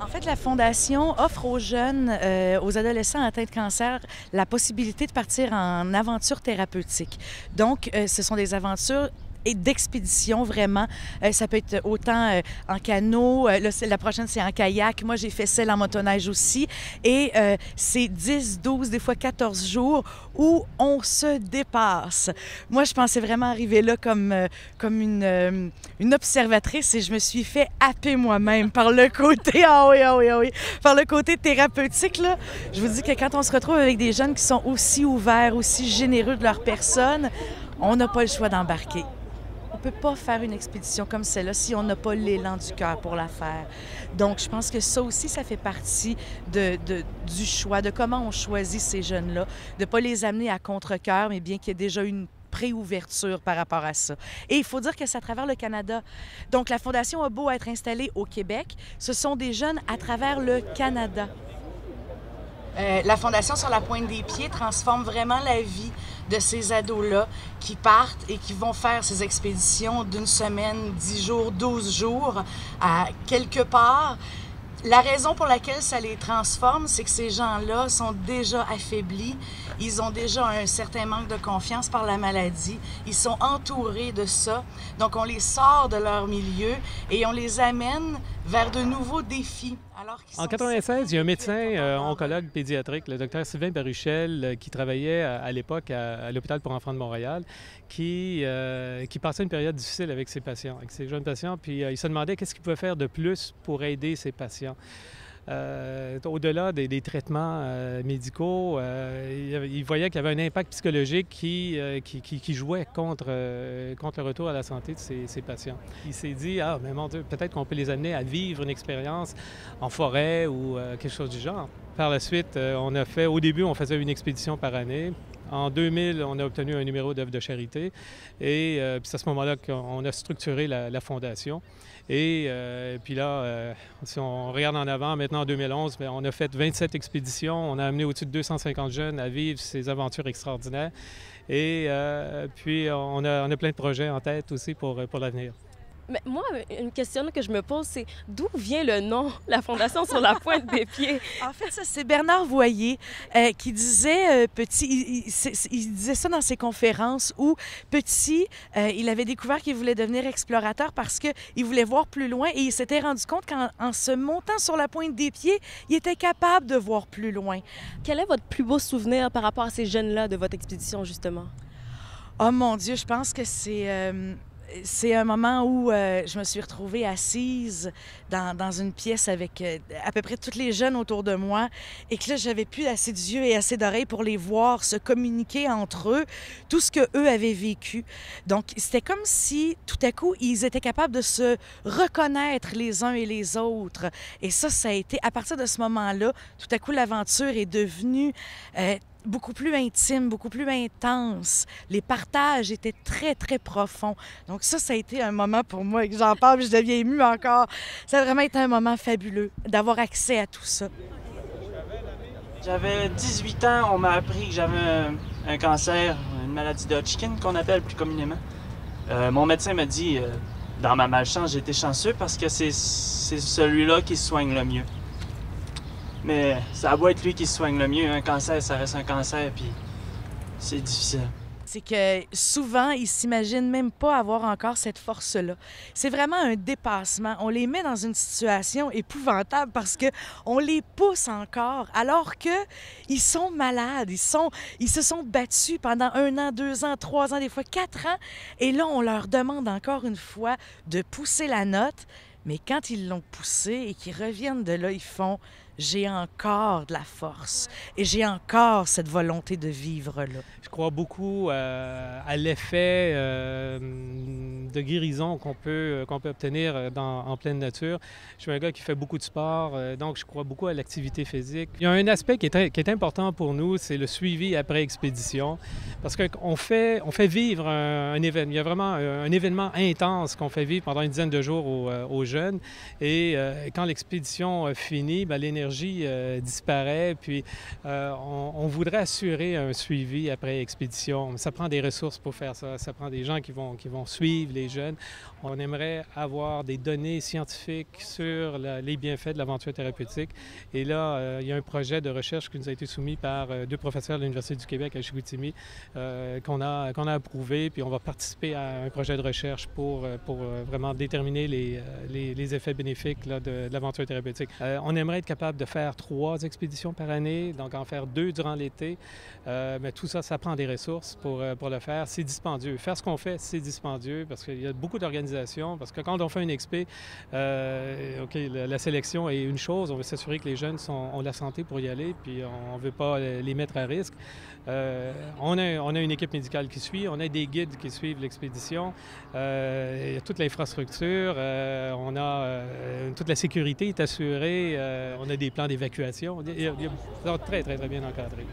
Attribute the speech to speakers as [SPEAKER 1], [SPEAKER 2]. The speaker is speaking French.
[SPEAKER 1] En fait, la Fondation offre aux jeunes, aux adolescents atteints de cancer, la possibilité de partir en aventure thérapeutique. Donc, ce sont des aventures et d'expédition, vraiment. Ça peut être autant en canot, là, la prochaine, c'est en kayak. Moi, j'ai fait celle en motoneige aussi. Et c'est 10, 12, des fois 14 jours où on se dépasse. Moi, je pensais vraiment arriver là comme une observatrice et je me suis fait happer moi-même par le côté, ah oui, ah oui, ah oui, par le côté thérapeutique, là. Je vous dis que quand on se retrouve avec des jeunes qui sont aussi ouverts, aussi généreux de leur personne, on n'a pas le choix d'embarquer. On ne peut pas faire une expédition comme celle-là si on n'a pas l'élan du cœur pour la faire. Donc, je pense que ça aussi, ça fait partie du choix, de comment on choisit ces jeunes-là, de ne pas les amener à contre-cœur, mais bien qu'il y ait déjà une préouverture par rapport à ça. Et il faut dire que c'est à travers le Canada. Donc, la Fondation a beau être installée au Québec, ce sont des jeunes à travers le Canada. La Fondation Sur la Pointe des Pieds transforme vraiment la vie de ces ados-là qui partent et qui vont faire ces expéditions d'une semaine, 10 jours, 12 jours, à quelque part. La raison pour laquelle ça les transforme, c'est que ces gens-là sont déjà affaiblis, ils ont déjà un certain manque de confiance par la maladie, ils sont entourés de ça, donc on les sort de leur milieu et on les amène vers de nouveaux défis.
[SPEAKER 2] En 1996, il y a un médecin oncologue pédiatrique, le docteur Sylvain Baruchel, qui travaillait à l'époque à l'hôpital pour enfants de Montréal, qui passait une période difficile avec ses patients, avec ses jeunes patients, puis il se demandait qu'est-ce qu'il pouvait faire de plus pour aider ses patients. Au-delà des traitements médicaux, il voyait qu'il y avait un impact psychologique qui jouait contre le retour à la santé de ces patients. Il s'est dit, ah, mais mon Dieu, peut-être qu'on peut les amener à vivre une expérience en forêt ou quelque chose du genre. Par la suite, au début, on faisait une expédition par année. En 2000, on a obtenu un numéro d'œuvre de charité et puis c'est à ce moment-là qu'on a structuré la fondation. Et puis là, si on regarde en avant, maintenant en 2011, bien, on a fait 27 expéditions, on a amené au-dessus de 250 jeunes à vivre ces aventures extraordinaires. Et puis on a plein de projets en tête aussi pour l'avenir.
[SPEAKER 3] Mais moi, une question que je me pose, c'est d'où vient le nom, la Fondation Sur la Pointe des Pieds?
[SPEAKER 1] En fait, ça, c'est Bernard Voyer qui disait, petit, il disait ça dans ses conférences où, petit, il avait découvert qu'il voulait devenir explorateur parce qu'il voulait voir plus loin et il s'était rendu compte qu'en se montant sur la pointe des pieds, il était capable de voir plus loin.
[SPEAKER 3] Quel est votre plus beau souvenir par rapport à ces jeunes-là de votre expédition, justement?
[SPEAKER 1] Oh mon Dieu, je pense que c'est un moment où je me suis retrouvée assise dans une pièce avec à peu près tous les jeunes autour de moi et que là, j'avais plus assez d'yeux et assez d'oreilles pour les voir se communiquer entre eux tout ce qu'eux avaient vécu. Donc, c'était comme si, tout à coup, ils étaient capables de se reconnaître les uns et les autres. Et ça a été, à partir de ce moment-là, tout à coup, l'aventure est devenue beaucoup plus intime, beaucoup plus intense. Les partages étaient très, très profonds. Donc ça a été un moment pour moi, que j'en parle, je deviens émue encore. Ça a vraiment été un moment fabuleux d'avoir accès à tout ça.
[SPEAKER 4] J'avais 18 ans, on m'a appris que j'avais un cancer, une maladie de Hodgkin qu'on appelle plus communément. Mon médecin m'a dit, dans ma malchance, j'ai été chanceux parce que c'est celui-là qui se soigne le mieux. Mais ça doit être lui qui se soigne le mieux. Un cancer, ça reste un cancer, puis c'est difficile.
[SPEAKER 1] C'est que souvent, ils s'imaginent même pas avoir encore cette force-là. C'est vraiment un dépassement. On les met dans une situation épouvantable parce qu'on les pousse encore, alors qu'ils sont malades. Ils se sont battus pendant 1 an, 2 ans, 3 ans, des fois 4 ans. Et là, on leur demande encore une fois de pousser la note. Mais quand ils l'ont poussée et qu'ils reviennent de là, ils font « j'ai encore de la force et j'ai encore cette volonté de vivre-là ».
[SPEAKER 2] Je crois beaucoup à l'effet de guérison qu'on peut obtenir en pleine nature. Je suis un gars qui fait beaucoup de sport, donc je crois beaucoup à l'activité physique. Il y a un aspect qui est important pour nous, c'est le suivi après expédition, parce qu'on fait vivre un événement. Il y a vraiment un événement intense qu'on fait vivre pendant une dizaine de jours aux jeunes, et quand l'expédition finit, bien, l'énergie l'énergie disparaît, puis on voudrait assurer un suivi après expédition. Ça prend des ressources pour faire ça, ça prend des gens qui vont suivre les jeunes. On aimerait avoir des données scientifiques sur les bienfaits de l'aventure thérapeutique. Et là, il y a un projet de recherche qui nous a été soumis par 2 professeurs de l'Université du Québec à Chicoutimi qu'on a approuvé, puis on va participer à un projet de recherche pour vraiment déterminer les effets bénéfiques là, de l'aventure thérapeutique. On aimerait être capable de faire 3 expéditions par année, donc en faire 2 durant l'été, mais tout ça, ça prend des ressources pour le faire. C'est dispendieux. Faire ce qu'on fait, c'est dispendieux parce qu'il y a beaucoup d'organisations, parce que quand on fait une expé, la sélection est une chose, on veut s'assurer que les jeunes ont la santé pour y aller, puis on ne veut pas les mettre à risque. On a une équipe médicale qui suit, on a des guides qui suivent l'expédition, il y a toute l'infrastructure, toute la sécurité est assurée, on a des plans d'évacuation, c'est très, très, très bien encadré.